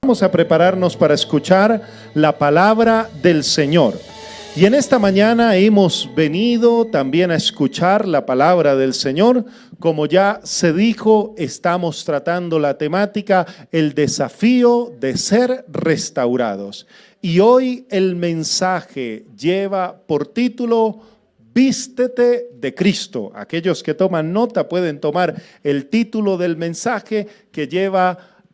Vamos a prepararnos para escuchar la palabra del Señor. Y en esta mañana hemos venido también a escuchar la palabra del Señor. Como ya se dijo, estamos tratando la temática, el desafío de ser restaurados. Y hoy el mensaje lleva por título, Vístete de Cristo. Aquellos que toman nota pueden tomar el título del mensaje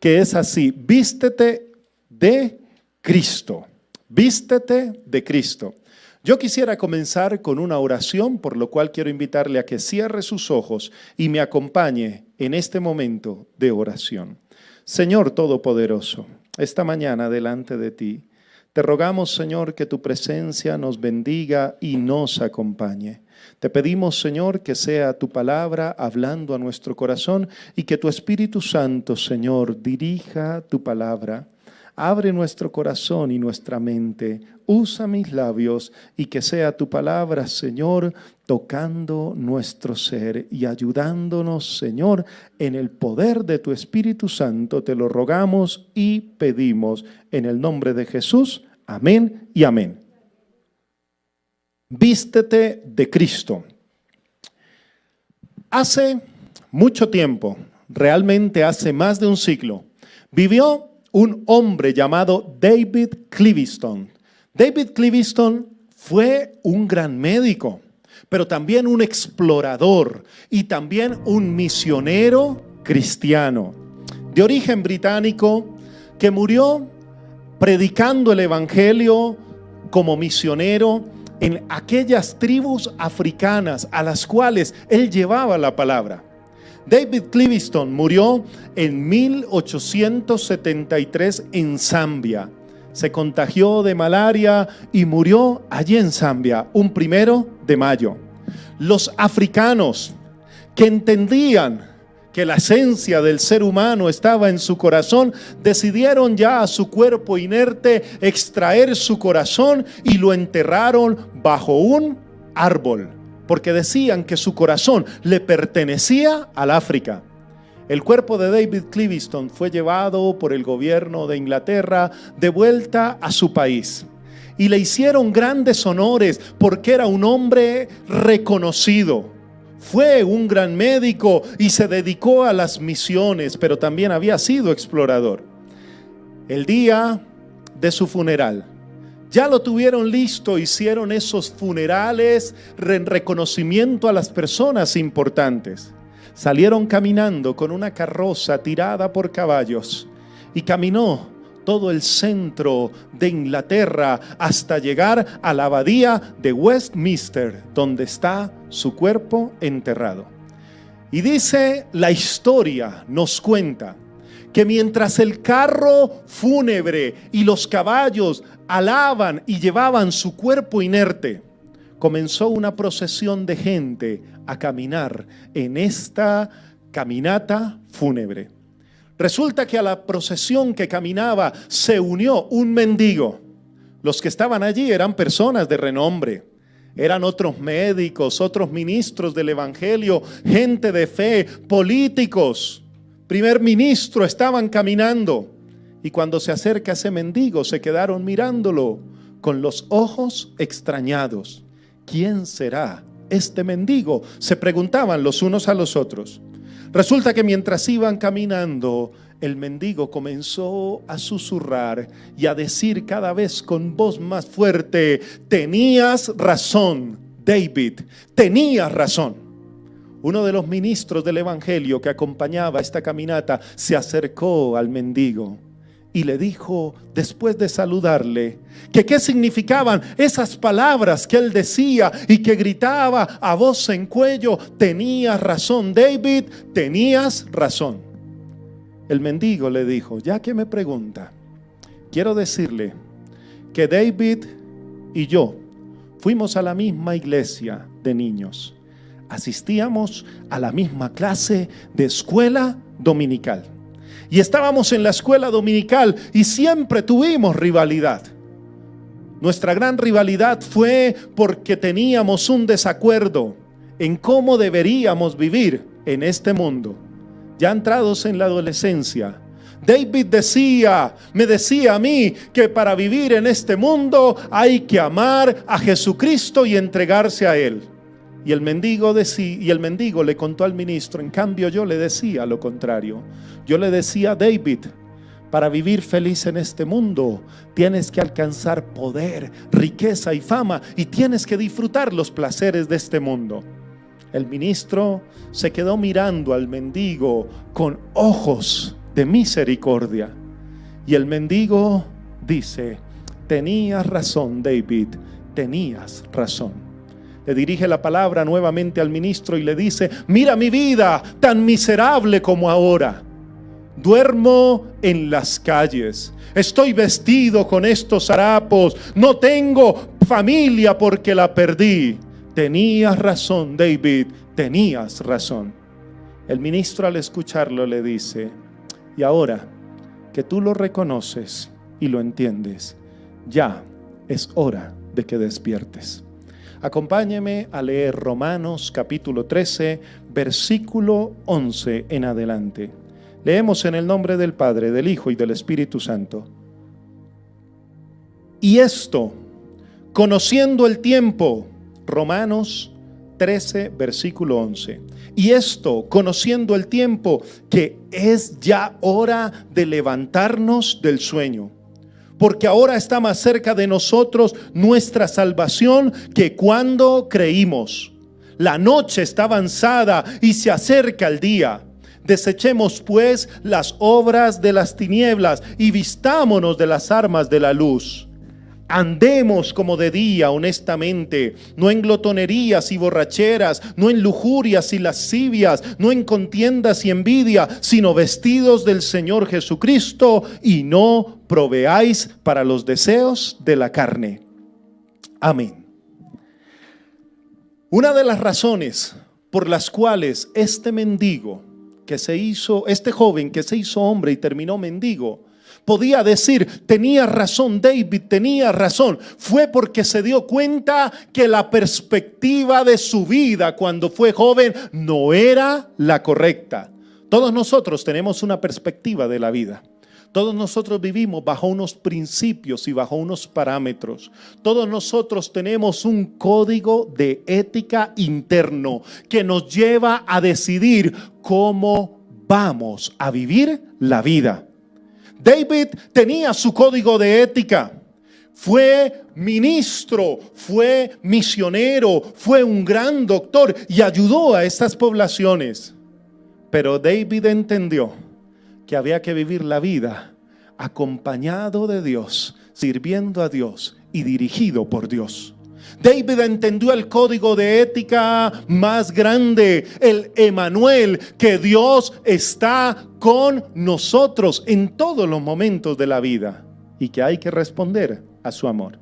que es así, vístete de Cristo, vístete de Cristo. Yo quisiera comenzar con una oración, por lo cual quiero invitarle a que cierre sus ojos y me acompañe en este momento de oración. Señor Todopoderoso, esta mañana delante de ti, te rogamos, Señor, que tu presencia nos bendiga y nos acompañe. Te pedimos, Señor, que sea tu palabra hablando a nuestro corazón y que tu Espíritu Santo, Señor, dirija tu palabra. Abre nuestro corazón y nuestra mente. Usa mis labios y que sea tu palabra, Señor, tocando nuestro ser y ayudándonos, Señor, en el poder de tu Espíritu Santo. Te lo rogamos y pedimos en el nombre de Jesús. Amén y amén. Vístete de Cristo. Hace mucho tiempo, realmente hace más de un siglo, vivió un hombre llamado David Livingstone. David Livingstone fue un gran médico, pero también un explorador y también un misionero cristiano de origen británico que murió predicando el evangelio como misionero en aquellas tribus africanas a las cuales él llevaba la palabra. David Livingstone murió en 1873 en Zambia. Se contagió de malaria y murió allí en Zambia, un 1 de mayo. Los africanos que entendían que la esencia del ser humano estaba en su corazón, decidieron ya a su cuerpo inerte extraer su corazón y lo enterraron bajo un árbol, porque decían que su corazón le pertenecía al África. El cuerpo de David Livingstone fue llevado por el gobierno de Inglaterra de vuelta a su país. Y le hicieron grandes honores porque era un hombre reconocido. Fue un gran médico y se dedicó a las misiones, pero también había sido explorador. El día de su funeral, ya lo tuvieron listo, hicieron esos funerales en reconocimiento a las personas importantes. Salieron caminando con una carroza tirada por caballos y caminó todo el centro de Inglaterra hasta llegar a la abadía de Westminster, donde está su cuerpo enterrado. Y dice la historia, nos cuenta, que mientras el carro fúnebre y los caballos alaban y llevaban su cuerpo inerte, comenzó una procesión de gente a caminar en esta caminata fúnebre. Resulta que a la procesión que caminaba se unió un mendigo. Los que estaban allí eran personas de renombre. Eran otros médicos, otros ministros del evangelio, gente de fe, políticos. Primer ministro, estaban caminando. Y cuando se acerca ese mendigo, se quedaron mirándolo con los ojos extrañados. ¿Quién será este mendigo?, se preguntaban los unos a los otros. Resulta que mientras iban caminando, el mendigo comenzó a susurrar y a decir cada vez con voz más fuerte: tenías razón, David, tenías razón. Uno de los ministros del evangelio que acompañaba esta caminata se acercó al mendigo y le dijo, después de saludarle, que qué significaban esas palabras que él decía y que gritaba a voz en cuello: tenías razón, David, tenías razón. El mendigo le dijo: ya que me pregunta, quiero decirle que David y yo fuimos a la misma iglesia de niños, asistíamos a la misma clase de escuela dominical. Y estábamos en la escuela dominical y siempre tuvimos rivalidad. Nuestra gran rivalidad fue porque teníamos un desacuerdo en cómo deberíamos vivir en este mundo. Ya entrados en la adolescencia, David me decía a mí que para vivir en este mundo hay que amar a Jesucristo y entregarse a Él. Y el mendigo le contó al ministro, en cambio yo le decía lo contrario. Yo le decía: David, para vivir feliz en este mundo tienes que alcanzar poder, riqueza y fama, y tienes que disfrutar los placeres de este mundo. El ministro se quedó mirando al mendigo con ojos de misericordia. Y el mendigo dice: tenías razón, David, tenías razón. Le dirige la palabra nuevamente al ministro y le dice: mira mi vida, tan miserable como ahora. Duermo en las calles, estoy vestido con estos harapos, no tengo familia porque la perdí. Tenías razón, David, tenías razón. El ministro, al escucharlo, le dice: y ahora que tú lo reconoces y lo entiendes, ya es hora de que despiertes. Acompáñeme a leer Romanos capítulo 13, versículo 11 en adelante. Leemos en el nombre del Padre, del Hijo y del Espíritu Santo. Y esto, conociendo el tiempo, Romanos 13, versículo 11. Y esto, conociendo el tiempo, que es ya hora de levantarnos del sueño, porque ahora está más cerca de nosotros nuestra salvación que cuando creímos. La noche está avanzada y se acerca el día. Desechemos pues las obras de las tinieblas y vistámonos de las armas de la luz. Andemos como de día honestamente, no en glotonerías y borracheras, no en lujurias y lascivias, no en contiendas y envidia, sino vestidos del Señor Jesucristo, y no proveáis para los deseos de la carne. Amén. Una de las razones por las cuales este joven que se hizo hombre y terminó mendigo, podía decir: tenía razón David, tenía razón, fue porque se dio cuenta que la perspectiva de su vida cuando fue joven no era la correcta. Todos nosotros tenemos una perspectiva de la vida. Todos nosotros vivimos bajo unos principios y bajo unos parámetros. Todos nosotros tenemos un código de ética interno que nos lleva a decidir cómo vamos a vivir la vida. David tenía su código de ética. Fue ministro, fue misionero, fue un gran doctor y ayudó a estas poblaciones. Pero David entendió que había que vivir la vida acompañado de Dios, sirviendo a Dios y dirigido por Dios. David entendió el código de ética más grande, el Emmanuel, que Dios está con nosotros en todos los momentos de la vida y que hay que responder a su amor.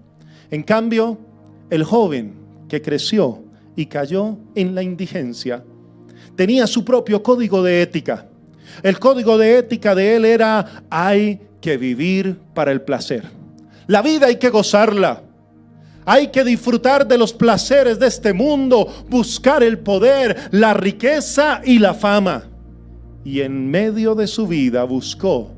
En cambio, el joven que creció y cayó en la indigencia tenía su propio código de ética. El código de ética de él era: hay que vivir para el placer. La vida hay que gozarla. Hay que disfrutar de los placeres de este mundo, buscar el poder, la riqueza y la fama. Y en medio de su vida buscó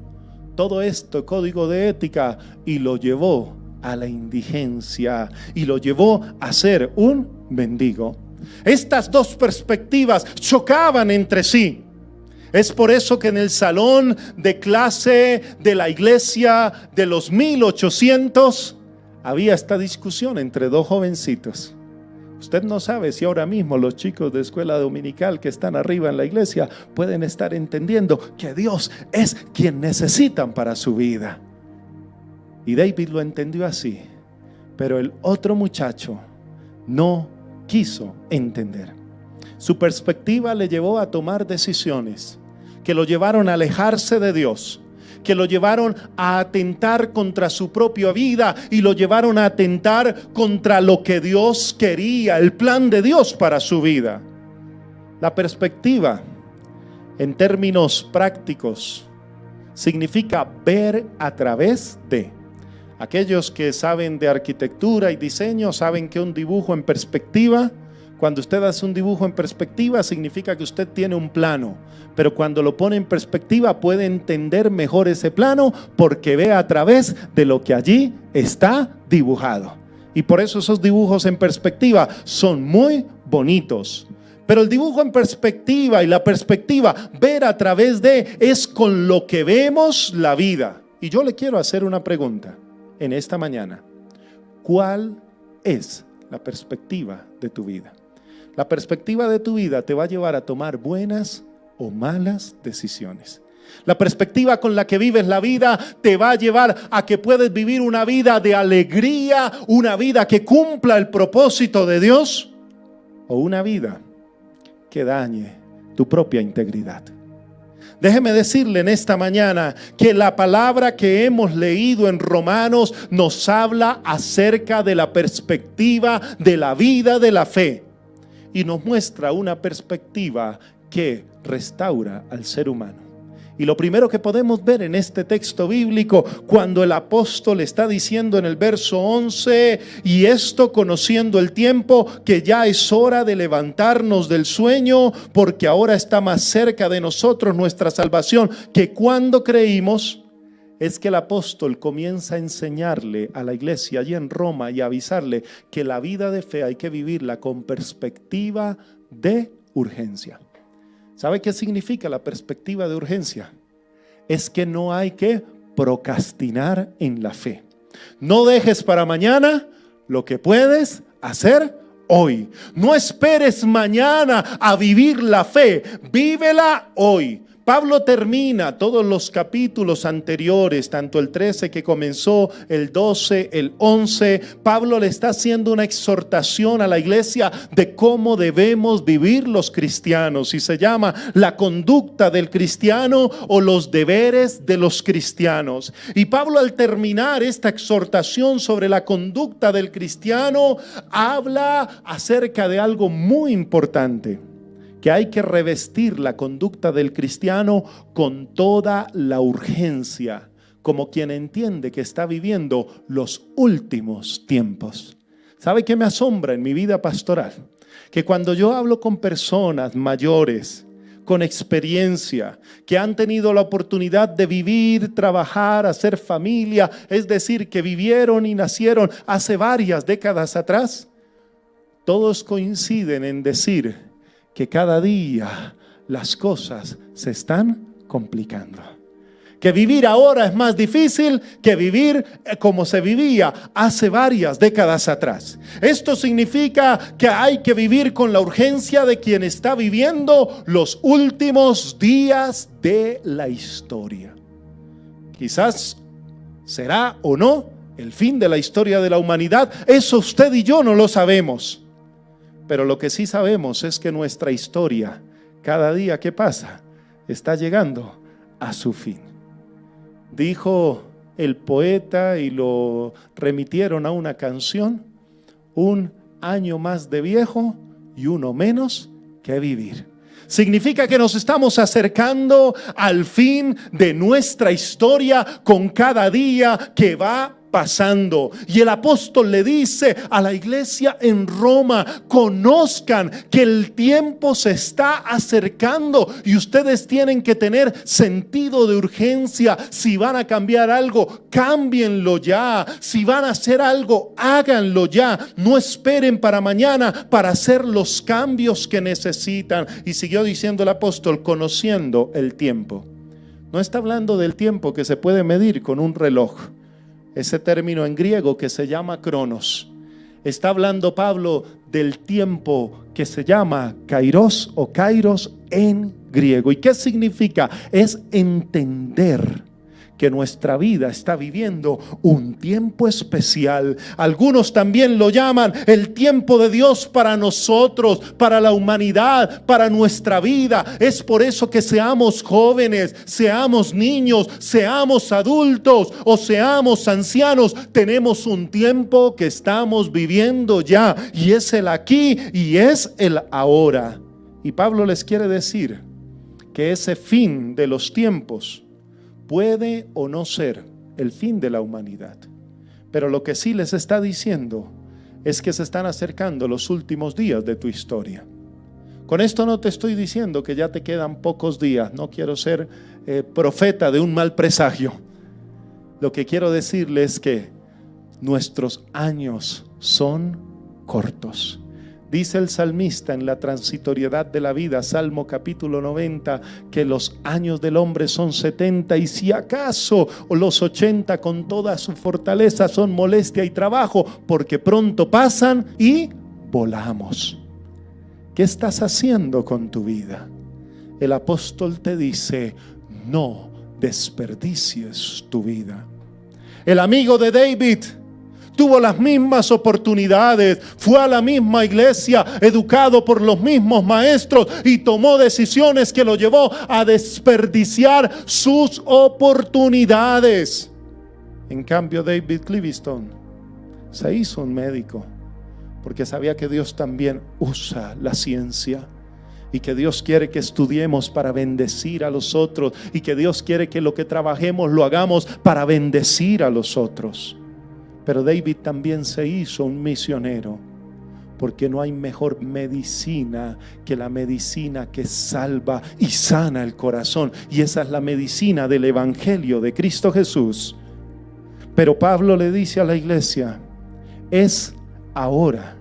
todo este código de ética y lo llevó a la indigencia y lo llevó a ser un mendigo. Estas dos perspectivas chocaban entre sí. Es por eso que en el salón de clase de la iglesia de los 1800 había esta discusión entre dos jovencitos. Usted no sabe si ahora mismo los chicos de escuela dominical que están arriba en la iglesia pueden estar entendiendo que Dios es quien necesitan para su vida. Y David lo entendió así, pero el otro muchacho no quiso entender. Su perspectiva le llevó a tomar decisiones que lo llevaron a alejarse de Dios, que lo llevaron a atentar contra su propia vida y lo llevaron a atentar contra lo que Dios quería, el plan de Dios para su vida. La perspectiva, en términos prácticos, significa ver a través de. Aquellos que saben de arquitectura y diseño saben que un dibujo en perspectiva Cuando usted hace un dibujo en perspectiva, significa que usted tiene un plano. Pero cuando lo pone en perspectiva, puede entender mejor ese plano porque ve a través de lo que allí está dibujado. Y por eso esos dibujos en perspectiva son muy bonitos. Pero el dibujo en perspectiva y la perspectiva, ver a través de, es con lo que vemos la vida. Y yo le quiero hacer una pregunta en esta mañana. ¿Cuál es la perspectiva de tu vida? La perspectiva de tu vida te va a llevar a tomar buenas o malas decisiones. La perspectiva con la que vives la vida te va a llevar a que puedes vivir una vida de alegría, una vida que cumpla el propósito de Dios, o una vida que dañe tu propia integridad. Déjeme decirle en esta mañana que la palabra que hemos leído en Romanos nos habla acerca de la perspectiva de la vida de la fe y nos muestra una perspectiva que restaura al ser humano. Y lo primero que podemos ver en este texto bíblico, cuando el apóstol está diciendo en el verso 11, y esto conociendo el tiempo, que ya es hora de levantarnos del sueño, porque ahora está más cerca de nosotros nuestra salvación que cuando creímos, es que el apóstol comienza a enseñarle a la iglesia allí en Roma y a avisarle que la vida de fe hay que vivirla con perspectiva de urgencia. ¿Sabe qué significa la perspectiva de urgencia? Es que no hay que procrastinar en la fe. No dejes para mañana lo que puedes hacer hoy. No esperes mañana a vivir la fe, vívela hoy. Pablo termina todos los capítulos anteriores, tanto el 13 que comenzó, el 12, el 11. Pablo le está haciendo una exhortación a la iglesia de cómo debemos vivir los cristianos. Y se llama la conducta del cristiano o los deberes de los cristianos. Y Pablo, al terminar esta exhortación sobre la conducta del cristiano, habla acerca de algo muy importante. Que hay que revestir la conducta del cristiano con toda la urgencia, como quien entiende que está viviendo los últimos tiempos. ¿Sabe qué me asombra en mi vida pastoral? Que cuando yo hablo con personas mayores, con experiencia, que han tenido la oportunidad de vivir, trabajar, hacer familia, es decir, que vivieron y nacieron hace varias décadas atrás, todos coinciden en decir que cada día las cosas se están complicando. Que vivir ahora es más difícil que vivir como se vivía hace varias décadas atrás. Esto significa que hay que vivir con la urgencia de quien está viviendo los últimos días de la historia. Quizás será o no el fin de la historia de la humanidad. Eso usted y yo no lo sabemos. Pero lo que sí sabemos es que nuestra historia, cada día que pasa, está llegando a su fin. Dijo el poeta y lo remitieron a una canción: un año más de viejo y uno menos que vivir. Significa que nos estamos acercando al fin de nuestra historia con cada día que va pasando. Y el apóstol le dice a la iglesia en Roma: conozcan que el tiempo se está acercando y ustedes tienen que tener sentido de urgencia. Si van a cambiar algo, cámbienlo ya. Si van a hacer algo, háganlo ya. No esperen para mañana para hacer los cambios que necesitan. Y siguió diciendo el apóstol: conociendo el tiempo. No está hablando del tiempo que se puede medir con un reloj, ese término en griego que se llama cronos. Está hablando Pablo del tiempo que se llama kairos o kairos en griego. ¿Y qué significa? Es entender que nuestra vida está viviendo un tiempo especial. Algunos también lo llaman el tiempo de Dios para nosotros, para la humanidad, para nuestra vida. Es por eso que seamos jóvenes, seamos niños, seamos adultos o seamos ancianos, tenemos un tiempo que estamos viviendo ya, y es el aquí y es el ahora. Y Pablo les quiere decir que ese fin de los tiempos puede o no ser el fin de la humanidad, pero lo que sí les está diciendo es que se están acercando los últimos días de tu historia. Con esto no te estoy diciendo que ya te quedan pocos días. No quiero ser profeta de un mal presagio. Lo que quiero decirle es que nuestros años son cortos. Dice el salmista en la transitoriedad de la vida, Salmo capítulo 90, que los años del hombre son 70 y si acaso los 80 con toda su fortaleza son molestia y trabajo, porque pronto pasan y volamos. ¿Qué estás haciendo con tu vida? El apóstol te dice, no desperdicies tu vida. El amigo de David tuvo las mismas oportunidades, fue a la misma iglesia, educado por los mismos maestros y tomó decisiones que lo llevó a desperdiciar sus oportunidades. En cambio, David Livingstone se hizo un médico porque sabía que Dios también usa la ciencia y que Dios quiere que estudiemos para bendecir a los otros y que Dios quiere que lo que trabajemos lo hagamos para bendecir a los otros. Pero David también se hizo un misionero, porque no hay mejor medicina que la medicina que salva y sana el corazón. Y esa es la medicina del Evangelio de Cristo Jesús. Pero Pablo le dice a la iglesia, es ahora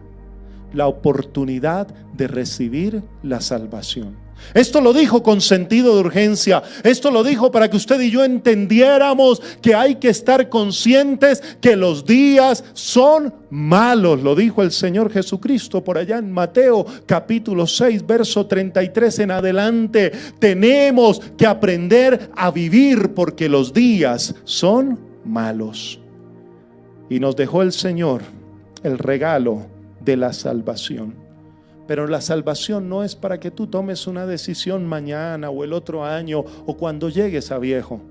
la oportunidad de recibir la salvación. Esto lo dijo con sentido de urgencia. Esto lo dijo para que usted y yo entendiéramos que hay que estar conscientes que los días son malos. Lo dijo el Señor Jesucristo por allá en Mateo capítulo 6 verso 33 en adelante. Tenemos que aprender a vivir porque los días son malos. Y nos dejó el Señor el regalo de la salvación. Pero la salvación no es para que tú tomes una decisión mañana o el otro año o cuando llegues a viejo.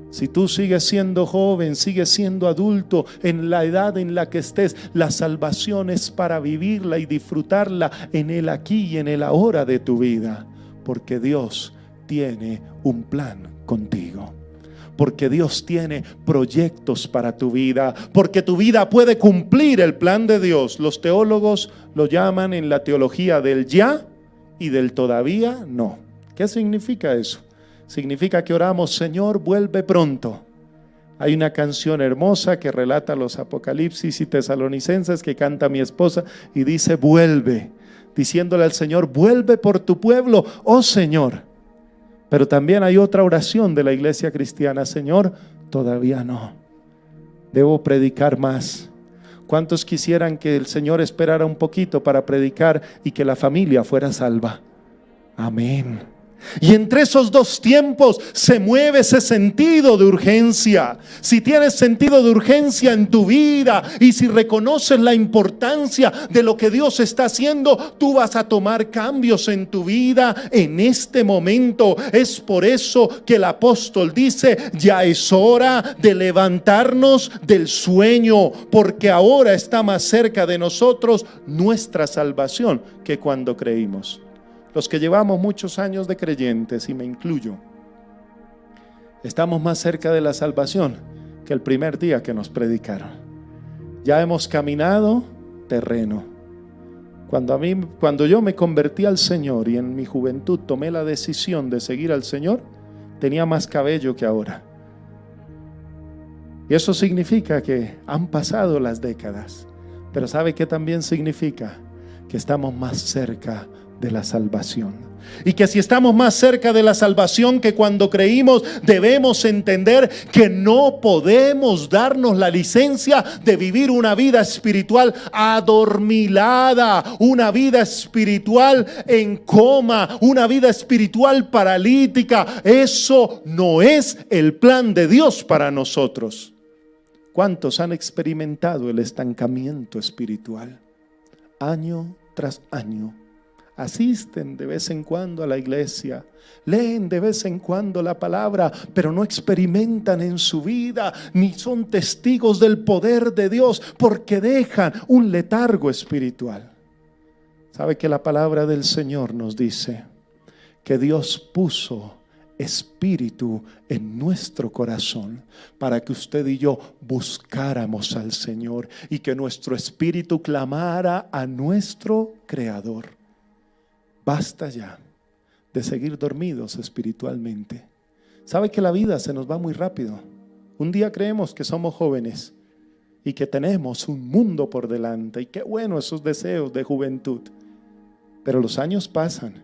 Si tú sigues siendo joven, sigues siendo adulto, en la edad en la que estés, la salvación es para vivirla y disfrutarla en el aquí y en el ahora de tu vida. Porque Dios tiene un plan contigo. Porque Dios tiene proyectos para tu vida, porque tu vida puede cumplir el plan de Dios. Los teólogos lo llaman en la teología del ya y del todavía no. ¿Qué significa eso? Significa que oramos, Señor, vuelve pronto. Hay una canción hermosa que relata los Apocalipsis y Tesalonicenses que canta mi esposa y dice, vuelve, diciéndole al Señor, vuelve por tu pueblo, oh Señor. Pero también hay otra oración de la iglesia cristiana, Señor, todavía no. Debo predicar más. ¿Cuántos quisieran que el Señor esperara un poquito para predicar y que la familia fuera salva? Amén. Y entre esos dos tiempos se mueve ese sentido de urgencia. Si tienes sentido de urgencia en tu vida y si reconoces la importancia de lo que Dios está haciendo, tú vas a tomar cambios en tu vida en este momento. Es por eso que el apóstol dice, ya es hora de levantarnos del sueño, porque ahora está más cerca de nosotros nuestra salvación que cuando creímos. Los que llevamos muchos años de creyentes, y me incluyo, estamos más cerca de la salvación que el primer día que nos predicaron. Ya hemos caminado terreno. Cuando yo me convertí al Señor y en mi juventud tomé la decisión de seguir al Señor, tenía más cabello que ahora. Y eso significa que han pasado las décadas. Pero ¿sabe qué también significa? Que estamos más cerca de la salvación. Y que si estamos más cerca de la salvación que cuando creímos, debemos entender que no podemos darnos la licencia de vivir una vida espiritual adormilada, una vida espiritual en coma, una vida espiritual paralítica. Eso no es el plan de Dios para nosotros. ¿Cuántos han experimentado el estancamiento espiritual? Año tras año. Asisten de vez en cuando a la iglesia, leen de vez en cuando la palabra, pero no experimentan en su vida, ni son testigos del poder de Dios, porque dejan un letargo espiritual. ¿Sabe que la palabra del Señor nos dice que Dios puso espíritu en nuestro corazón para que usted y yo buscáramos al Señor y que nuestro espíritu clamara a nuestro Creador. Basta ya de seguir dormidos espiritualmente. ¿Sabe que la vida se nos va muy rápido? Un día creemos que somos jóvenes y que tenemos un mundo por delante, y qué bueno esos deseos de juventud. Pero los años pasan,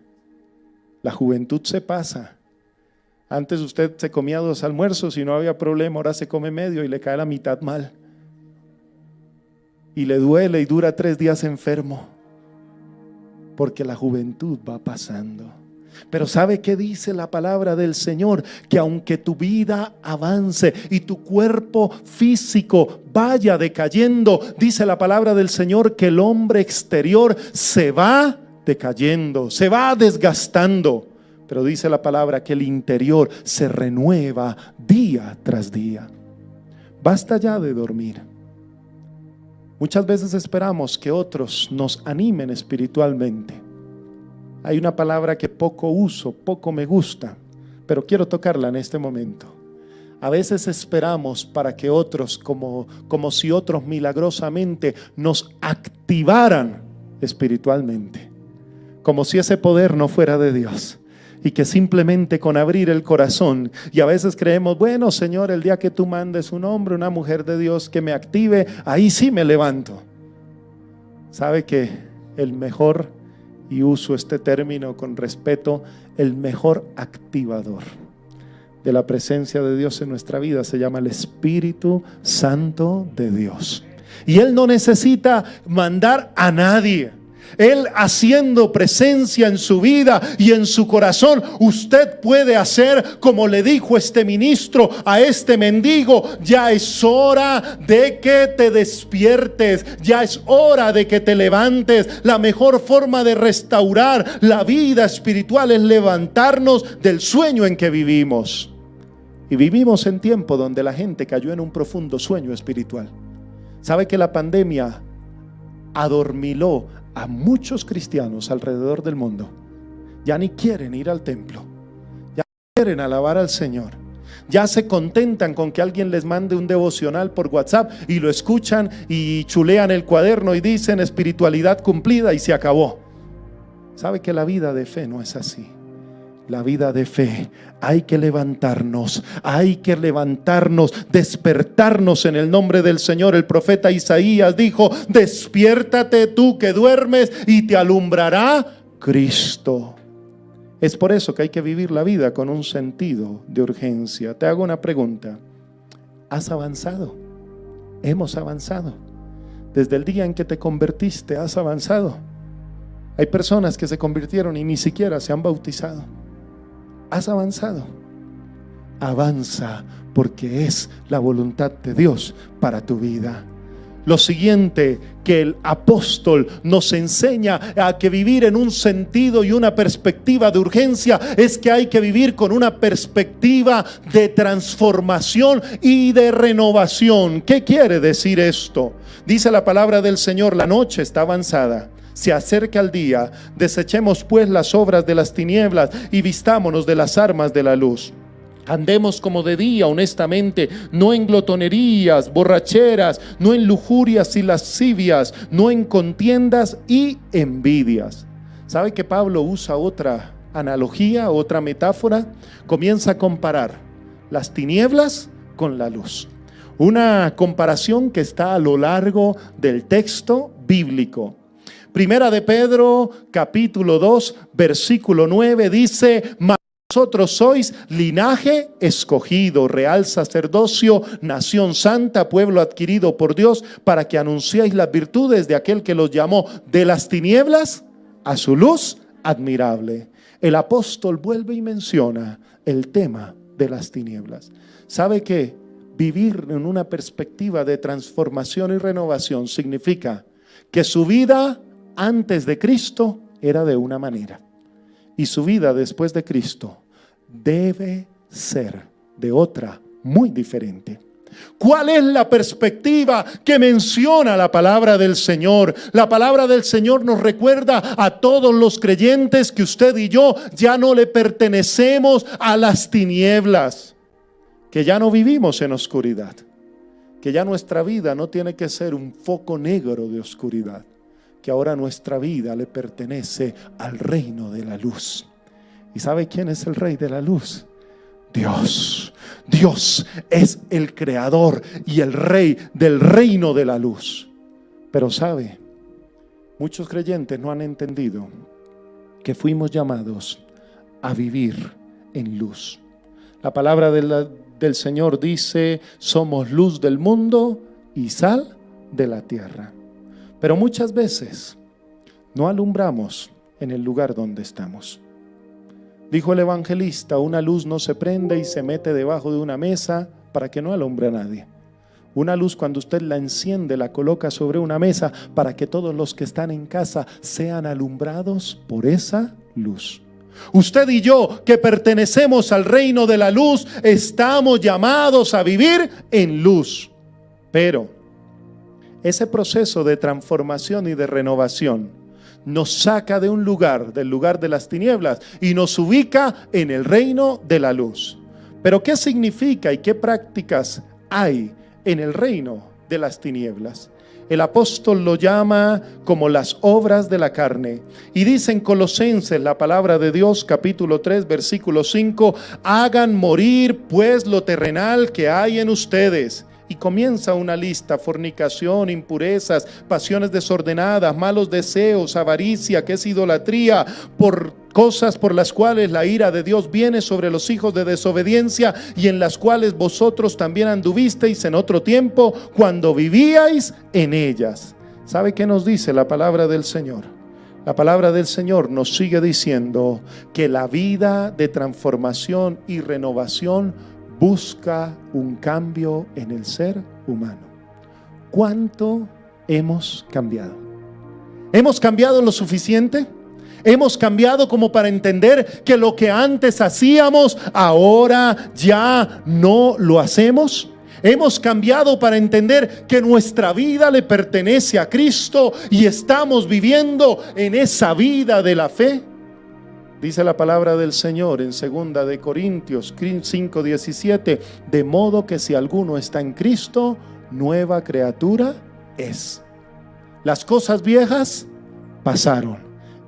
la juventud se pasa. Antes usted se comía 2 almuerzos y no había problema, ahora se come medio y le cae la mitad mal. Y le duele y dura 3 días enfermo, porque la juventud va pasando. Pero ¿sabe qué dice la palabra del Señor? Que aunque tu vida avance y tu cuerpo físico vaya decayendo, dice la palabra del Señor que el hombre exterior se va decayendo, se va desgastando. Pero dice la palabra que el interior se renueva día tras día. Basta ya de dormir. Muchas veces esperamos que otros nos animen espiritualmente. Hay una palabra que poco uso, poco me gusta, pero quiero tocarla en este momento. A veces esperamos para que otros, como si otros milagrosamente nos activaran espiritualmente, como si ese poder no fuera de Dios. Y que simplemente con abrir el corazón, y a veces creemos, bueno Señor, el día que tú mandes un hombre, una mujer de Dios que me active, ahí sí me levanto. ¿Sabe que el mejor, y uso este término con respeto, el mejor activador de la presencia de Dios en nuestra vida se llama el Espíritu Santo de Dios? Y Él no necesita mandar a nadie. Él haciendo presencia en su vida y en su corazón, usted puede hacer como le dijo este ministro a este mendigo: ya es hora de que te despiertes, ya es hora de que te levantes. La mejor forma de restaurar la vida espiritual es levantarnos del sueño en que vivimos. Y vivimos en tiempo donde la gente cayó en un profundo sueño espiritual. ¿Sabe que la pandemia adormiló a muchos cristianos alrededor del mundo? Ya ni quieren ir al templo, ya no quieren alabar al Señor, ya se contentan con que alguien les mande un devocional por WhatsApp y lo escuchan y chulean el cuaderno y dicen espiritualidad cumplida y se acabó. ¿Sabe que la vida de fe no es así? La vida de fe hay que levantarnos, despertarnos en el nombre del Señor. El profeta Isaías dijo: despiértate tú que duermes y te alumbrará Cristo. Es por eso que hay que vivir la vida con un sentido de urgencia. Te hago una pregunta: ¿has avanzado? Hemos avanzado. Desde el día en que te convertiste, has avanzado. Hay personas que se convirtieron y ni siquiera se han bautizado. ¿Has avanzado? Avanza, porque es la voluntad de Dios para tu vida. Lo siguiente que el apóstol nos enseña a que vivir en un sentido y una perspectiva de urgencia es que hay que vivir con una perspectiva de transformación y de renovación. ¿Qué quiere decir esto? Dice la palabra del Señor: la noche está avanzada, se acerca el día, desechemos pues las obras de las tinieblas y vistámonos de las armas de la luz. Andemos como de día honestamente, no en glotonerías, borracheras, no en lujurias y lascivias, no en contiendas y envidias. ¿Sabe que Pablo usa otra analogía, otra metáfora? Comienza a comparar las tinieblas con la luz. Una comparación que está a lo largo del texto bíblico. Primera de Pedro, capítulo 2, versículo 9 dice: mas vosotros sois linaje escogido, real sacerdocio, nación santa, pueblo adquirido por Dios, para que anunciéis las virtudes de aquel que los llamó de las tinieblas a su luz admirable. El apóstol vuelve y menciona el tema de las tinieblas. ¿Sabe qué? Vivir en una perspectiva de transformación y renovación significa que su vida antes de Cristo era de una manera y su vida después de Cristo debe ser de otra muy diferente. ¿Cuál es la perspectiva que menciona la palabra del Señor? La palabra del Señor nos recuerda a todos los creyentes que usted y yo ya no le pertenecemos a las tinieblas, que ya no vivimos en oscuridad, que ya nuestra vida no tiene que ser un foco negro de oscuridad, que ahora nuestra vida le pertenece al reino de la luz. ¿Y sabe quién es el rey de la luz? Dios. Dios es el creador y el rey del reino de la luz. Pero sabe, muchos creyentes no han entendido que fuimos llamados a vivir en luz. La palabra del Señor dice: somos luz del mundo y sal de la tierra. Pero muchas veces no alumbramos en el lugar donde estamos. Dijo el evangelista: una luz no se prende y se mete debajo de una mesa para que no alumbre a nadie. Una luz, cuando usted la enciende, la coloca sobre una mesa para que todos los que están en casa sean alumbrados por esa luz. Usted y yo, que pertenecemos al reino de la luz, estamos llamados a vivir en luz. Pero ese proceso de transformación y de renovación nos saca de un lugar, del lugar de las tinieblas, y nos ubica en el reino de la luz. Pero ¿qué significa y qué prácticas hay en el reino de las tinieblas? El apóstol lo llama como las obras de la carne. Y dice en Colosenses, la palabra de Dios, capítulo 3, versículo 5: hagan morir pues lo terrenal que hay en ustedes. Y comienza una lista: fornicación, impurezas, pasiones desordenadas, malos deseos, avaricia, que es idolatría, por cosas por las cuales la ira de Dios viene sobre los hijos de desobediencia, y en las cuales vosotros también anduvisteis en otro tiempo, cuando vivíais en ellas. ¿Sabe qué nos dice la palabra del Señor? La palabra del Señor nos sigue diciendo que la vida de transformación y renovación busca un cambio en el ser humano. ¿Cuánto hemos cambiado? ¿Hemos cambiado lo suficiente? ¿Hemos cambiado como para entender que lo que antes hacíamos, ahora ya no lo hacemos? ¿Hemos cambiado para entender que nuestra vida le pertenece a Cristo y estamos viviendo en esa vida de la fe? Dice la palabra del Señor en 2 de Corintios 5:17: de modo que si alguno está en Cristo, nueva criatura es. Las cosas viejas pasaron,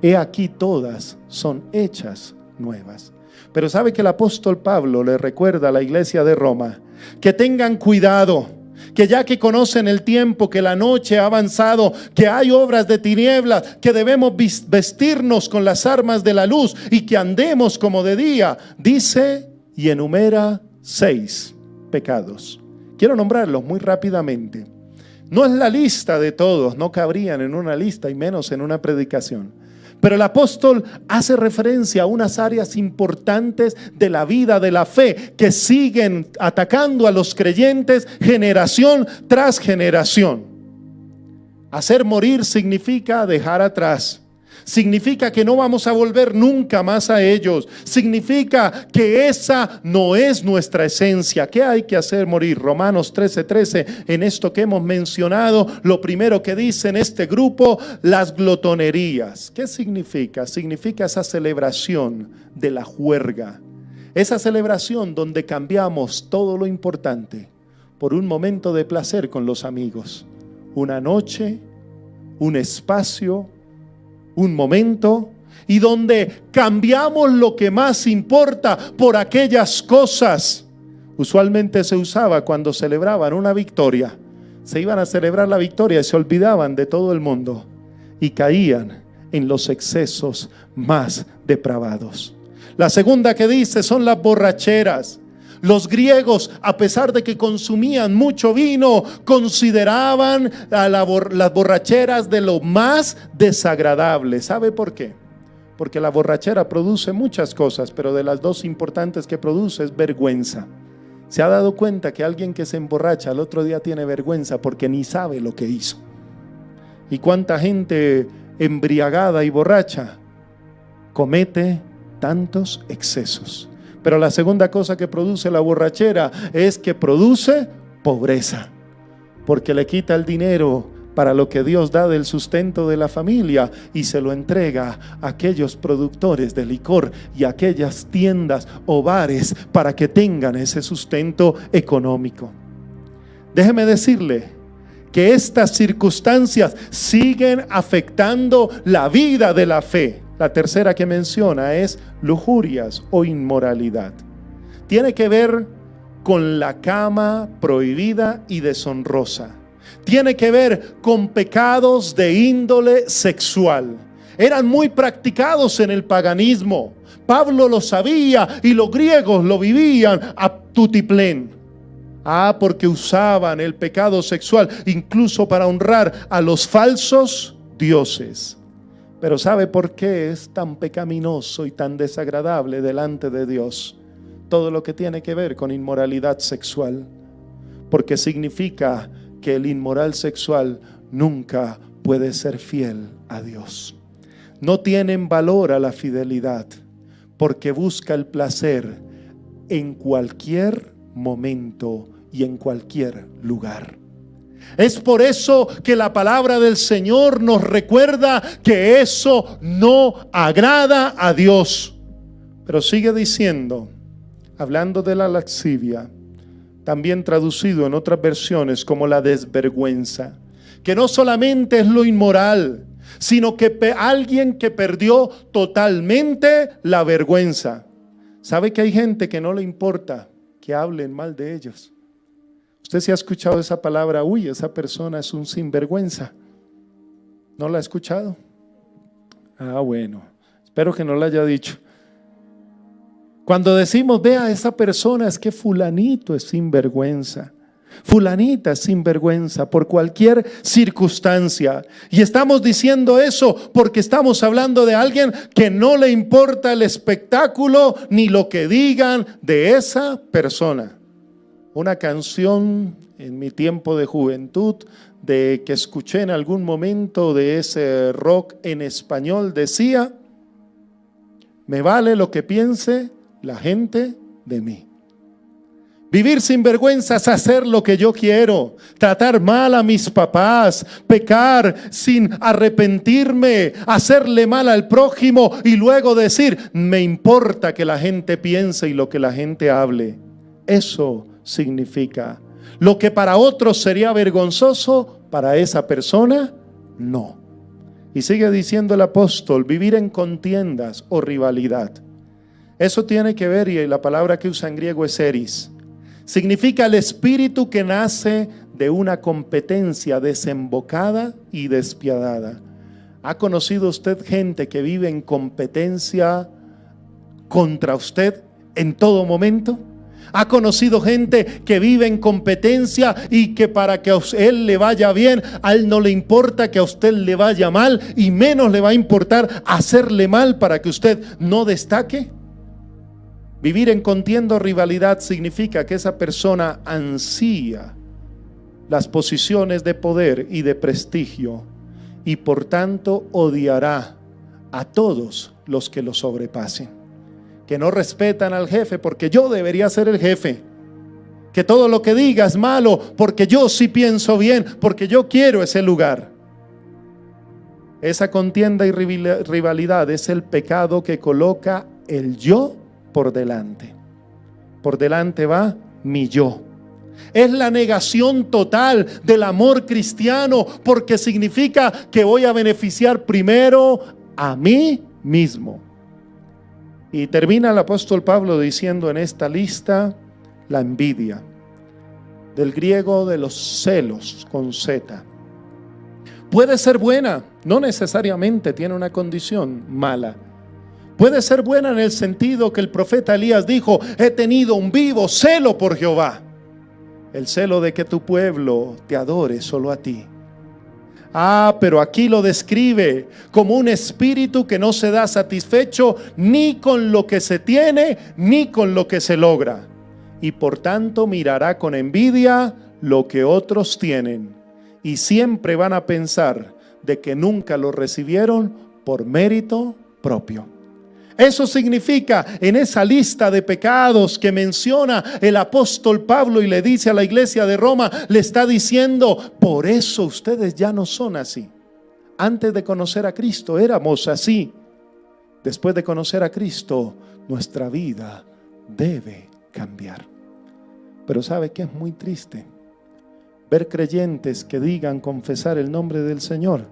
he aquí todas son hechas nuevas. Pero sabe que el apóstol Pablo le recuerda a la iglesia de Roma que tengan cuidado, que ya que conocen el tiempo, que la noche ha avanzado, que hay obras de tinieblas, que debemos vestirnos con las armas de la luz y que andemos como de día. Dice y enumera 6 pecados. Quiero nombrarlos muy rápidamente. No es la lista de todos, no cabrían en una lista y menos en una predicación. Pero el apóstol hace referencia a unas áreas importantes de la vida de la fe que siguen atacando a los creyentes generación tras generación. Hacer morir significa dejar atrás. Significa que no vamos a volver nunca más a ellos. Significa que esa no es nuestra esencia. ¿Qué hay que hacer morir? Romanos 13:13, en esto que hemos mencionado, lo primero que dice en este grupo: las glotonerías. ¿Qué significa? Significa esa celebración de la juerga. Esa celebración donde cambiamos todo lo importante por un momento de placer con los amigos. Una noche, un espacio, un momento, y donde cambiamos lo que más importa por aquellas cosas. Usualmente se usaba cuando celebraban una victoria. Se iban a celebrar la victoria y se olvidaban de todo el mundo y caían en los excesos más depravados. La segunda que dice son las borracheras. Los griegos, a pesar de que consumían mucho vino, consideraban las borracheras de lo más desagradable. ¿Sabe por qué? Porque la borrachera produce muchas cosas, pero de las dos importantes que produce es vergüenza. ¿Se ha dado cuenta que alguien que se emborracha al otro día tiene vergüenza porque ni sabe lo que hizo? ¿Y cuánta gente embriagada y borracha comete tantos excesos? Pero la segunda cosa que produce la borrachera es que produce pobreza, porque le quita el dinero para lo que Dios da del sustento de la familia y se lo entrega a aquellos productores de licor y a aquellas tiendas o bares para que tengan ese sustento económico. Déjeme decirle que estas circunstancias siguen afectando la vida de la fe. La tercera que menciona es lujurias o inmoralidad. Tiene que ver con la cama prohibida y deshonrosa. Tiene que ver con pecados de índole sexual. Eran muy practicados en el paganismo. Pablo lo sabía y los griegos lo vivían a tutiplén. Porque usaban el pecado sexual incluso para honrar a los falsos dioses. Pero ¿sabe por qué es tan pecaminoso y tan desagradable delante de Dios todo lo que tiene que ver con inmoralidad sexual? Porque significa que el inmoral sexual nunca puede ser fiel a Dios. No tienen valor a la fidelidad porque busca el placer en cualquier momento y en cualquier lugar. Es por eso que la palabra del Señor nos recuerda que eso no agrada a Dios. Pero sigue diciendo, hablando de la lascivia, también traducido en otras versiones como la desvergüenza, que no solamente es lo inmoral, sino que alguien que perdió totalmente la vergüenza. ¿Sabe que hay gente que no le importa que hablen mal de ellos? Usted sí ha escuchado esa palabra, uy, esa persona es un sinvergüenza. ¿No la ha escuchado? Bueno, espero que no la haya dicho. Cuando decimos, vea, esa persona es que fulanito es sinvergüenza, fulanita es sinvergüenza por cualquier circunstancia. Y estamos diciendo eso porque estamos hablando de alguien que no le importa el espectáculo ni lo que digan de esa persona. Una canción en mi tiempo de juventud que escuché en algún momento de ese rock en español decía: me vale lo que piense la gente de mí. Vivir sin vergüenza es hacer lo que yo quiero, tratar mal a mis papás, pecar sin arrepentirme, hacerle mal al prójimo y luego decir, me importa que la gente piense y lo que la gente hable. Eso significa lo que para otros sería vergonzoso, para esa persona no. Y sigue diciendo el apóstol, vivir en contiendas o rivalidad. Eso tiene que ver, y la palabra que usa en griego es eris. Significa el espíritu que nace de una competencia desembocada y despiadada. ¿Ha conocido usted gente que vive en competencia contra usted en todo momento? ¿Ha conocido gente que vive en competencia y que para que a él le vaya bien, a él no le importa que a usted le vaya mal y menos le va a importar hacerle mal para que usted no destaque? Vivir en contienda o rivalidad significa que esa persona ansía las posiciones de poder y de prestigio y por tanto odiará a todos los que lo sobrepasen. Que no respetan al jefe porque yo debería ser el jefe. Que todo lo que diga es malo porque yo sí pienso bien, porque yo quiero ese lugar. Esa contienda y rivalidad es el pecado que coloca el yo por delante. Por delante va mi yo. Es la negación total del amor cristiano porque significa que voy a beneficiar primero a mí mismo. Y termina el apóstol Pablo diciendo en esta lista la envidia, del griego de los celos con Z. Puede ser buena, no necesariamente tiene una condición mala. Puede ser buena en el sentido que el profeta Elías dijo, he tenido un vivo celo por Jehová. El celo de que tu pueblo te adore solo a ti. Pero aquí lo describe como un espíritu que no se da satisfecho ni con lo que se tiene ni con lo que se logra. Y por tanto mirará con envidia lo que otros tienen. Y siempre van a pensar de que nunca lo recibieron por mérito propio. Eso significa, en esa lista de pecados que menciona el apóstol Pablo y le dice a la iglesia de Roma, le está diciendo, por eso ustedes ya no son así. Antes de conocer a Cristo éramos así. Después de conocer a Cristo, nuestra vida debe cambiar. Pero ¿sabe qué es muy triste? Ver creyentes que digan confesar el nombre del Señor,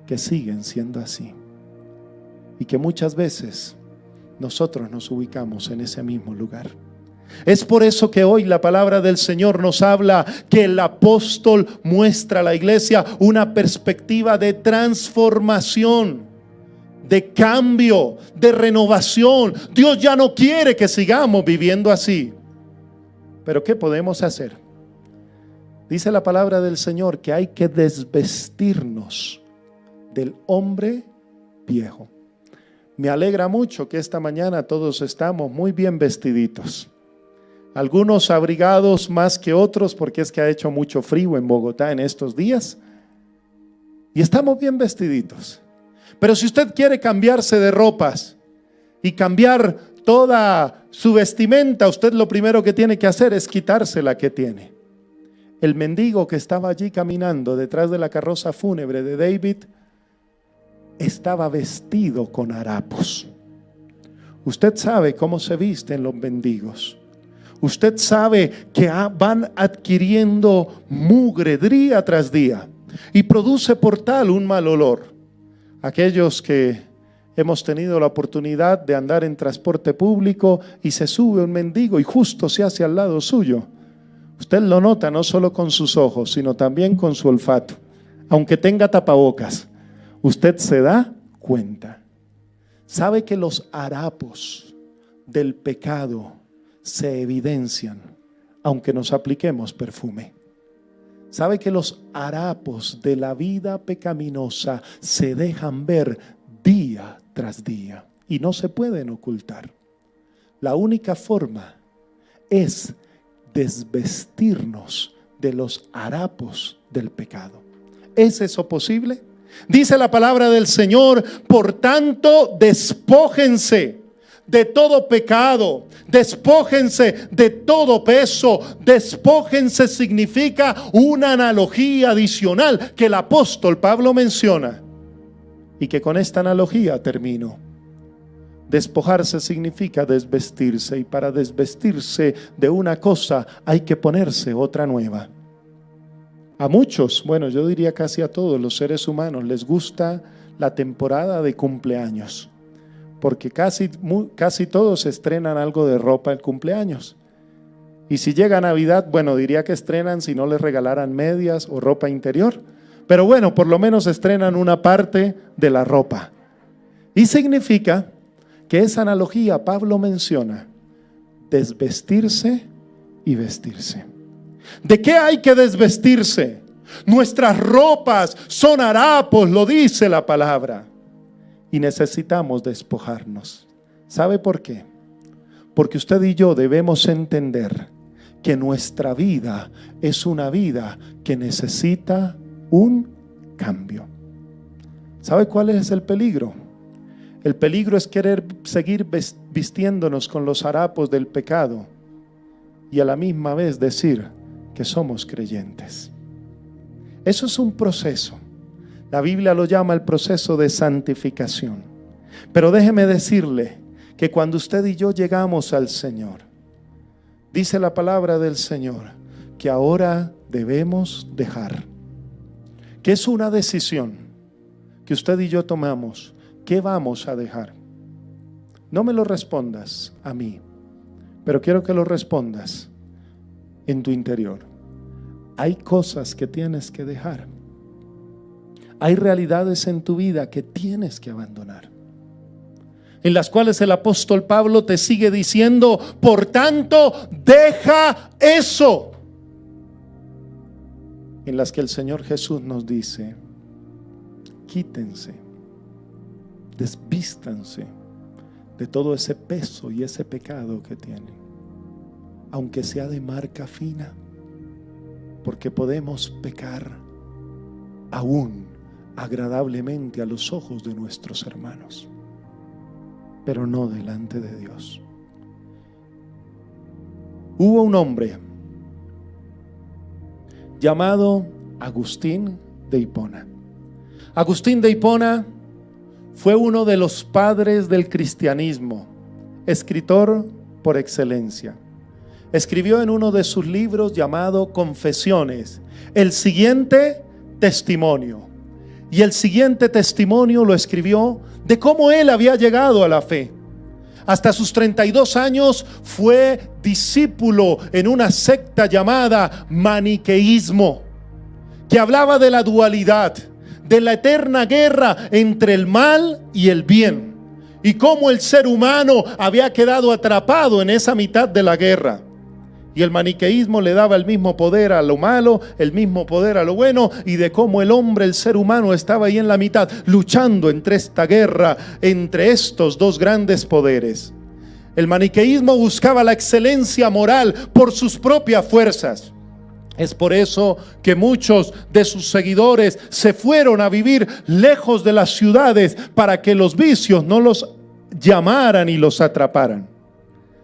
que siguen siendo así. Y que muchas veces nosotros nos ubicamos en ese mismo lugar. Es por eso que hoy la palabra del Señor nos habla que el apóstol muestra a la iglesia una perspectiva de transformación, de cambio, de renovación. Dios ya no quiere que sigamos viviendo así. Pero ¿qué podemos hacer? Dice la palabra del Señor que hay que desvestirnos del hombre viejo. Me alegra mucho que esta mañana todos estamos muy bien vestiditos. Algunos abrigados más que otros porque es que ha hecho mucho frío en Bogotá en estos días. Y estamos bien vestiditos. Pero si usted quiere cambiarse de ropas y cambiar toda su vestimenta, usted lo primero que tiene que hacer es quitarse la que tiene. El mendigo que estaba allí caminando detrás de la carroza fúnebre de David estaba vestido con harapos. Usted sabe cómo se visten los mendigos. Usted sabe que van adquiriendo mugre día tras día y produce por tal un mal olor. Aquellos que hemos tenido la oportunidad de andar en transporte público y se sube un mendigo y justo se hace al lado suyo, usted lo nota no solo con sus ojos, sino también con su olfato. Aunque tenga tapabocas, usted se da cuenta. Sabe que los harapos del pecado se evidencian aunque nos apliquemos perfume. Sabe que los harapos de la vida pecaminosa se dejan ver día tras día y no se pueden ocultar. La única forma es desvestirnos de los harapos del pecado. ¿Es eso posible? Dice la palabra del Señor, por tanto, despójense de todo pecado, despójense de todo peso. Despójense significa una analogía adicional que el apóstol Pablo menciona y que con esta analogía termino. Despojarse significa desvestirse, y para desvestirse de una cosa hay que ponerse otra nueva. A muchos, bueno, yo diría casi a todos los seres humanos les gusta la temporada de cumpleaños, porque casi todos estrenan algo de ropa el cumpleaños. Y si llega Navidad, bueno, diría que estrenan si no les regalaran medias o ropa interior. Pero bueno, por lo menos estrenan una parte de la ropa. Y significa que esa analogía Pablo menciona desvestirse y vestirse. ¿De qué hay que desvestirse? Nuestras ropas son harapos, lo dice la palabra. Y necesitamos despojarnos. ¿Sabe por qué? Porque usted y yo debemos entender que nuestra vida es una vida que necesita un cambio. ¿Sabe cuál es el peligro? El peligro es querer seguir vistiéndonos con los harapos del pecado y a la misma vez decir que somos creyentes. Eso es un proceso. La Biblia lo llama el proceso de santificación. Pero déjeme decirle que cuando usted y yo llegamos al Señor, dice la palabra del Señor que ahora debemos dejar, que es una decisión que usted y yo tomamos. ¿Qué vamos a dejar? No me lo respondas a mí, pero quiero que lo respondas en tu interior. Hay cosas que tienes que dejar. Hay realidades en tu vida que tienes que abandonar, en las cuales el apóstol Pablo te sigue diciendo, por tanto, deja eso. En las que el Señor Jesús nos dice, quítense, desvístanse de todo ese peso y ese pecado que tienen, aunque sea de marca fina, porque podemos pecar aún agradablemente a los ojos de nuestros hermanos. pero no delante de Dios. Hubo un hombre llamado Agustín de Hipona. Agustín de Hipona fue uno de los padres del cristianismo, escritor por excelencia. Escribió en uno de sus libros llamado Confesiones el siguiente testimonio. Y el siguiente testimonio lo escribió de cómo él había llegado a la fe. Hasta sus 32 años fue discípulo en una secta llamada maniqueísmo, que hablaba de la dualidad, de la eterna guerra entre el mal y el bien, y cómo el ser humano había quedado atrapado en esa mitad de la guerra. Y el maniqueísmo le daba el mismo poder a lo malo, el mismo poder a lo bueno, y de cómo el hombre, el ser humano, estaba ahí en la mitad, luchando entre esta guerra, entre estos dos grandes poderes. El maniqueísmo buscaba la excelencia moral por sus propias fuerzas. Es por eso que muchos de sus seguidores se fueron a vivir lejos de las ciudades para que los vicios no los llamaran y los atraparan.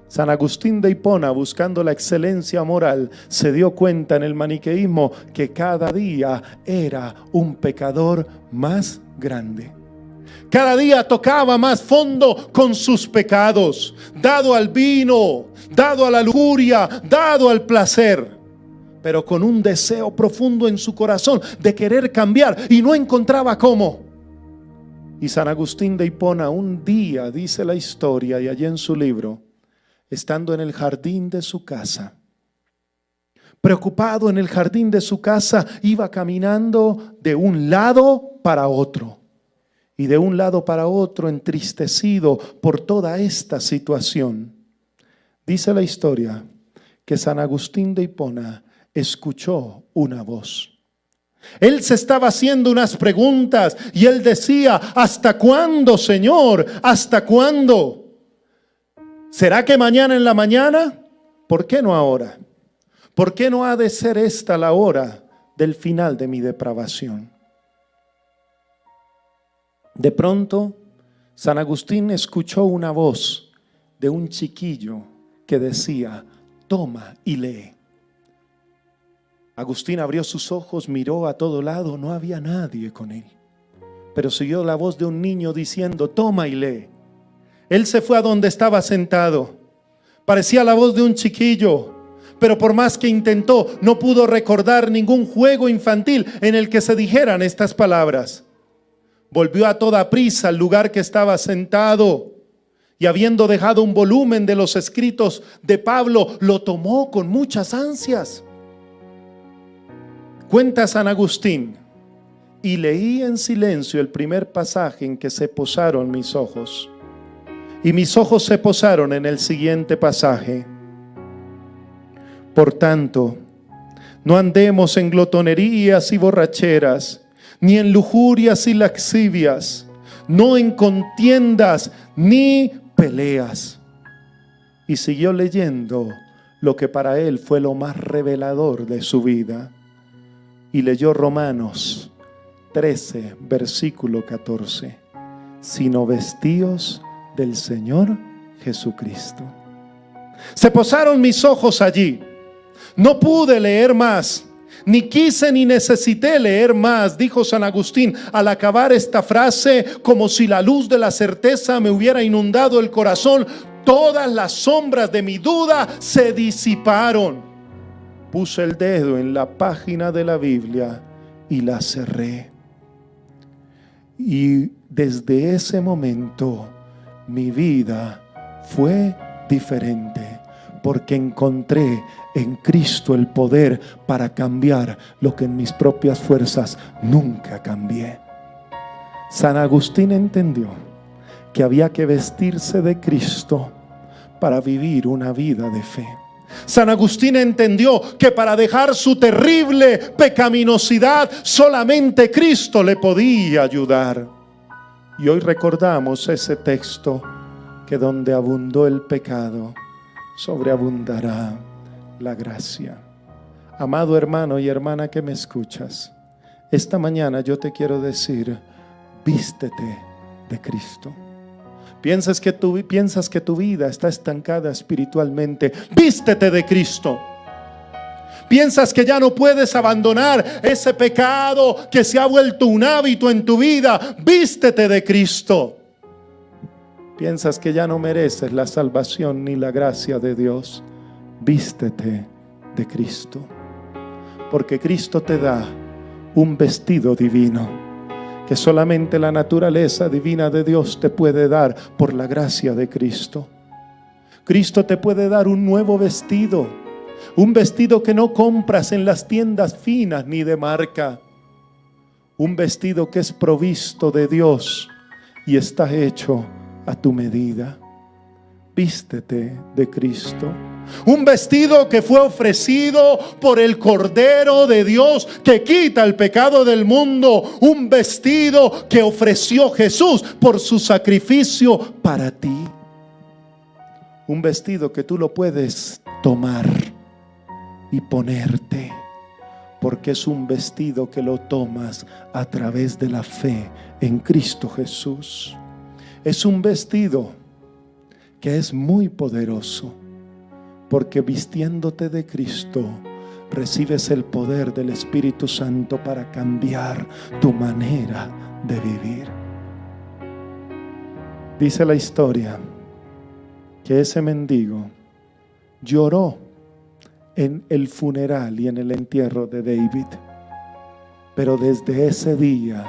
San Agustín de Hipona, buscando la excelencia moral, se dio cuenta en el maniqueísmo que cada día era un pecador más grande. Cada día tocaba más fondo con sus pecados, dado al vino, dado a la lujuria, dado al placer, pero con un deseo profundo en su corazón de querer cambiar y no encontraba cómo. Y San Agustín de Hipona un día, dice la historia y allí en su libro, estando en el jardín de su casa, preocupado en el jardín de su casa, iba caminando de un lado para otro y de un lado para otro, entristecido por toda esta situación. Dice la historia que San Agustín de Hipona escuchó una voz. Él se estaba haciendo unas preguntas y él decía: ¿hasta cuándo, Señor? ¿Hasta cuándo? ¿Será que mañana en la mañana? ¿Por qué no ahora? ¿Por qué no ha de ser esta la hora del final de mi depravación? De pronto, San Agustín escuchó una voz de un chiquillo que decía: toma y lee. Agustín abrió sus ojos, miró a todo lado, no había nadie con él, pero siguió la voz de un niño diciendo: toma y lee. Él se fue a donde estaba sentado. Parecía la voz de un chiquillo, pero por más que intentó, no pudo recordar ningún juego infantil en el que se dijeran estas palabras. Volvió a toda prisa al lugar que estaba sentado y, habiendo dejado un volumen de los escritos de Pablo, lo tomó con muchas ansias. Cuenta San Agustín: y leí en silencio el primer pasaje en que se posaron mis ojos. Y mis ojos se posaron en el siguiente pasaje: por tanto, no andemos en glotonerías y borracheras, ni en lujurias y lascivias, no en contiendas ni peleas. Y siguió leyendo lo que para él fue lo más revelador de su vida. Y leyó Romanos 13, versículo 14: sino vestíos del Señor Jesucristo. Se posaron mis ojos allí. No pude leer más, ni quise ni necesité leer más, dijo San Agustín al acabar esta frase, como si la luz de la certeza me hubiera inundado el corazón. Todas las sombras de mi duda se disiparon. Puse el dedo en la página de la Biblia y la cerré. Y desde ese momento mi vida fue diferente, porque encontré en Cristo el poder para cambiar lo que en mis propias fuerzas nunca cambié. San Agustín entendió que había que vestirse de Cristo para vivir una vida de fe. San Agustín entendió que para dejar su terrible pecaminosidad solamente Cristo le podía ayudar. Y hoy recordamos ese texto, que donde abundó el pecado, sobreabundará la gracia. Amado hermano y hermana que me escuchas, esta mañana yo te quiero decir: vístete de Cristo. Piensas que tu vida está estancada espiritualmente. Vístete de Cristo. Piensas que ya no puedes abandonar ese pecado que se ha vuelto un hábito en tu vida. Vístete de Cristo. Piensas que ya no mereces la salvación ni la gracia de Dios. Vístete de Cristo. Porque Cristo te da un vestido divino que solamente la naturaleza divina de Dios te puede dar por la gracia de Cristo. Cristo te puede dar un nuevo vestido, un vestido que no compras en las tiendas finas ni de marca, un vestido que es provisto de Dios y está hecho a tu medida. Vístete de Cristo. Un vestido que fue ofrecido por el Cordero de Dios que quita el pecado del mundo. Un vestido que ofreció Jesús por su sacrificio para ti. Un vestido que tú lo puedes tomar y ponerte, porque es un vestido que lo tomas a través de la fe en Cristo Jesús. Es un vestido que es muy poderoso, porque vistiéndote de Cristo recibes el poder del Espíritu Santo para cambiar tu manera de vivir. Dice la historia que ese mendigo lloró en el funeral y en el entierro de David, pero desde ese día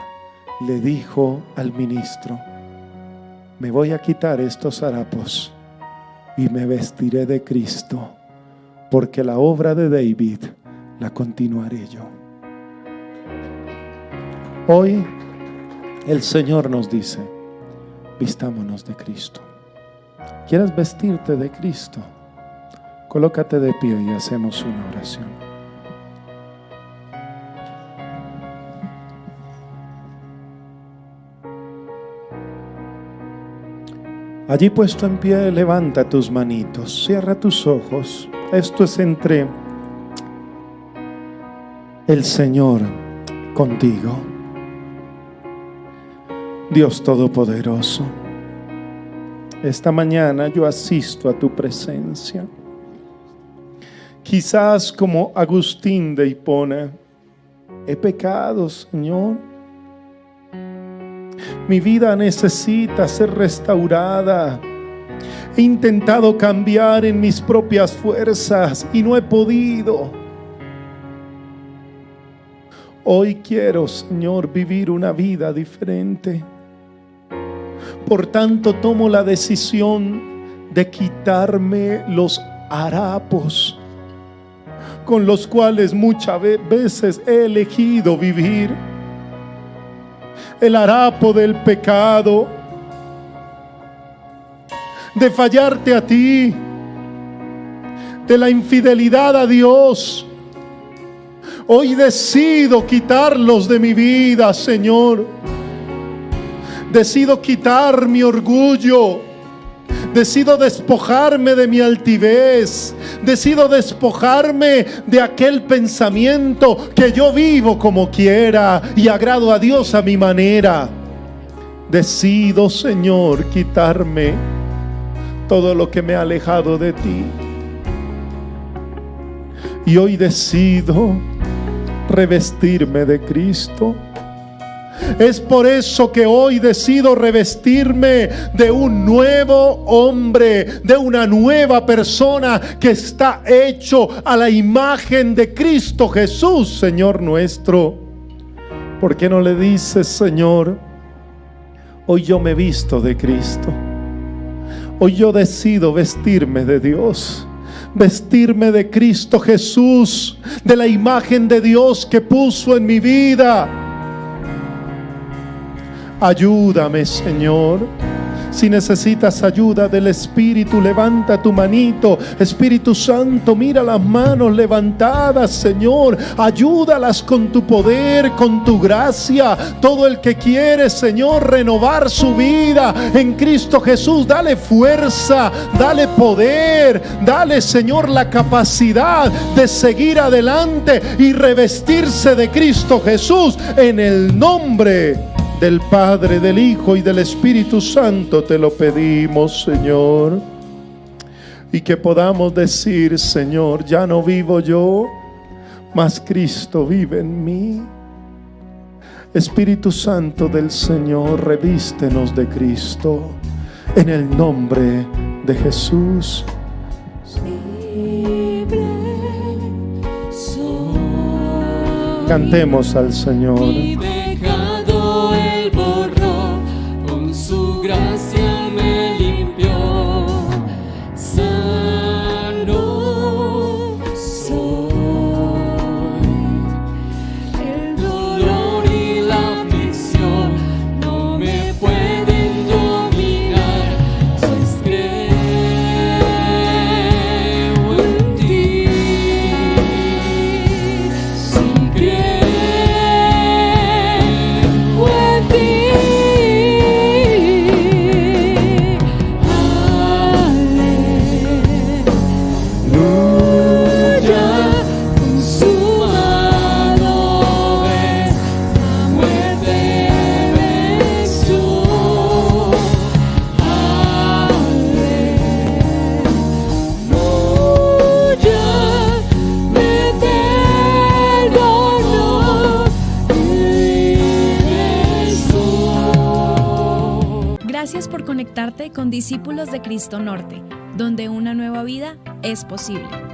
le dijo al ministro: me voy a quitar estos harapos y me vestiré de Cristo, porque la obra de David la continuaré yo. Hoy el Señor nos dice: vistámonos de Cristo. ¿Quieres vestirte de Cristo? Colócate de pie y hacemos una oración. Allí puesto en pie, levanta tus manitos, cierra tus ojos. Esto es entre el Señor contigo. Dios Todopoderoso, esta mañana yo asisto a tu presencia. Quizás como Agustín de Hipona, he pecado, Señor. Mi vida necesita ser restaurada. He intentado cambiar en mis propias fuerzas y no he podido. Hoy quiero, Señor, vivir una vida diferente. Por tanto, tomo la decisión de quitarme los harapos con los cuales muchas veces he elegido vivir. El harapo del pecado, de fallarte a ti, de la infidelidad a Dios. Hoy decido quitarlos de mi vida, Señor. Decido quitar mi orgullo. Decido despojarme de mi altivez. Decido despojarme de aquel pensamiento que yo vivo como quiera y agrado a Dios a mi manera. Decido, Señor, quitarme todo lo que me ha alejado de ti. Y hoy decido revestirme de Cristo. Es por eso que hoy decido revestirme de un nuevo hombre, de una nueva persona que está hecho a la imagen de Cristo Jesús, Señor nuestro. ¿Por qué no le dices, Señor, hoy yo me visto de Cristo? Hoy yo decido vestirme de Dios, vestirme de Cristo Jesús, de la imagen de Dios que puso en mi vida. Ayúdame, Señor. Si necesitas ayuda del Espíritu, levanta tu manito. Espíritu Santo, mira las manos levantadas, Señor. Ayúdalas con tu poder, con tu gracia. Todo el que quiere, Señor, renovar su vida en Cristo Jesús, dale fuerza, dale poder, dale, Señor, la capacidad de seguir adelante y revestirse de Cristo Jesús en el nombre del Padre, del Hijo y del Espíritu Santo te lo pedimos, Señor. Y que podamos decir, Señor, ya no vivo yo, mas Cristo vive en mí. Espíritu Santo del Señor, revístenos de Cristo, en el nombre de Jesús. Cantemos al Señor. Mi pecado Él borró, con su gracia me limpió. Sano soy. El dolor y la aflicción no me pueden dominar, pues creo en ti. Si creo en ti, aleluya, consumado es, la muerte venció. Aleluya, me perdonó Jesús. Gracias por conectarte con Discípulos de Cristo Norte, donde una nueva vida es posible.